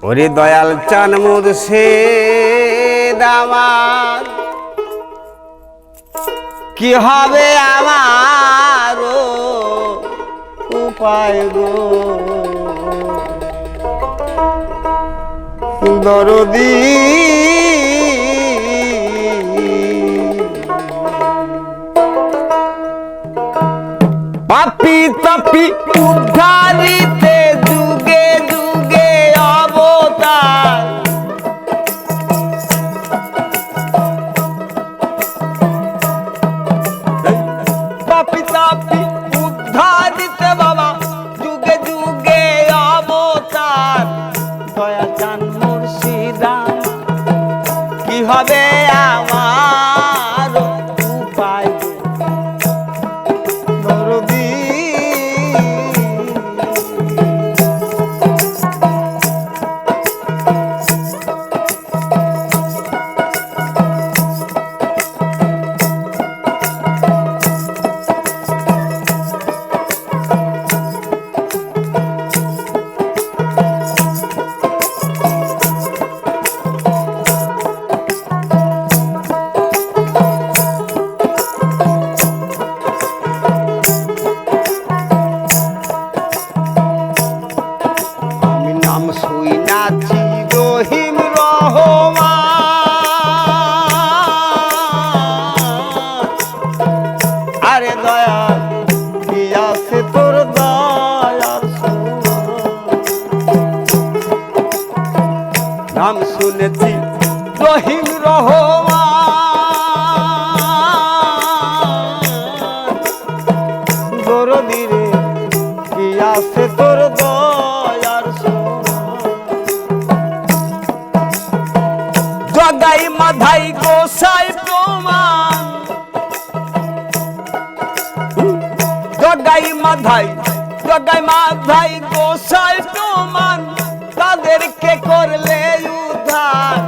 ওরে দয়াল চান মুর্শিদ আমার কি হবে আমার উপায় গো দরদি পাপি তাপি উদ্ধারিতে যুগে যুগে অবতার পাপি তাপি উদ্ধারিতে বাবা যুগে যুগে অবতার দয়া চান মুর্শিদ কি হবে আমার উপায় নাম শুনেছি রহিম রহমান দরদি রে কি আছে তোর দয়ার জগাই মাধাই গোসাই প্রমাণ জগাই মাধাই গোসাই প্রমাণ তাদেরকে করলে উদ্ধার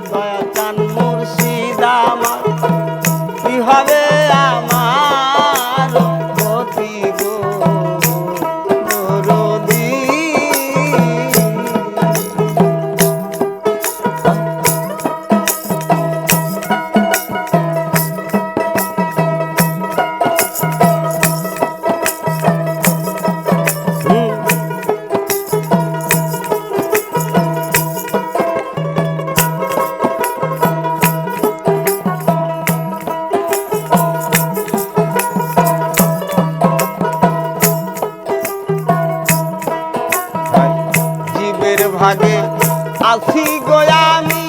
দয়া চান মুর্শিদ আমার কি হবে আমার গতি গো দরদি ভাগে আসি গো আমি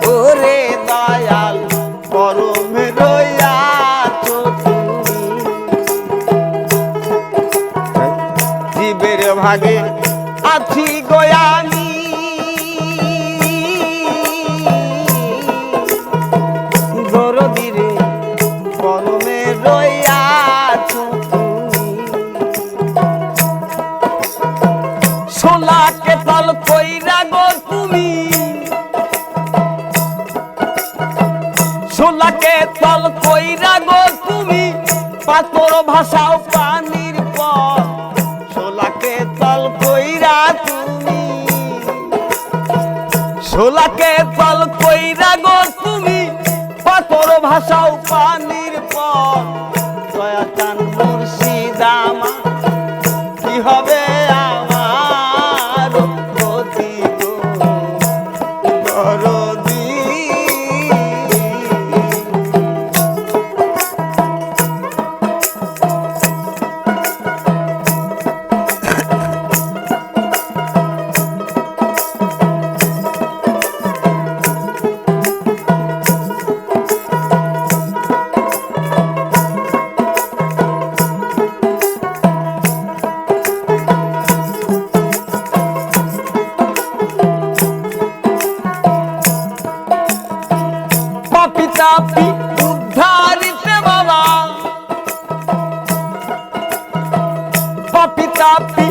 ওরে দয়াল পরমে রইয়াছো তুমি জীবের ভাগে আছি গো আমি দরদি রে পরমে রইয়াছো সোলাকে তল কইরা গো তুমি সোলাকে তল কইরা গো তুমি পাতর ভাষাও পানির পর সোলাকে তল কইরা তুমি সোলাকে তল কইরা গো তুমি পাতর ভাষাও পানির পর দয়া চান মুর্শিদ আমার কি হবে তাপি উদ্ধারিতে বাবা পাপি তাপি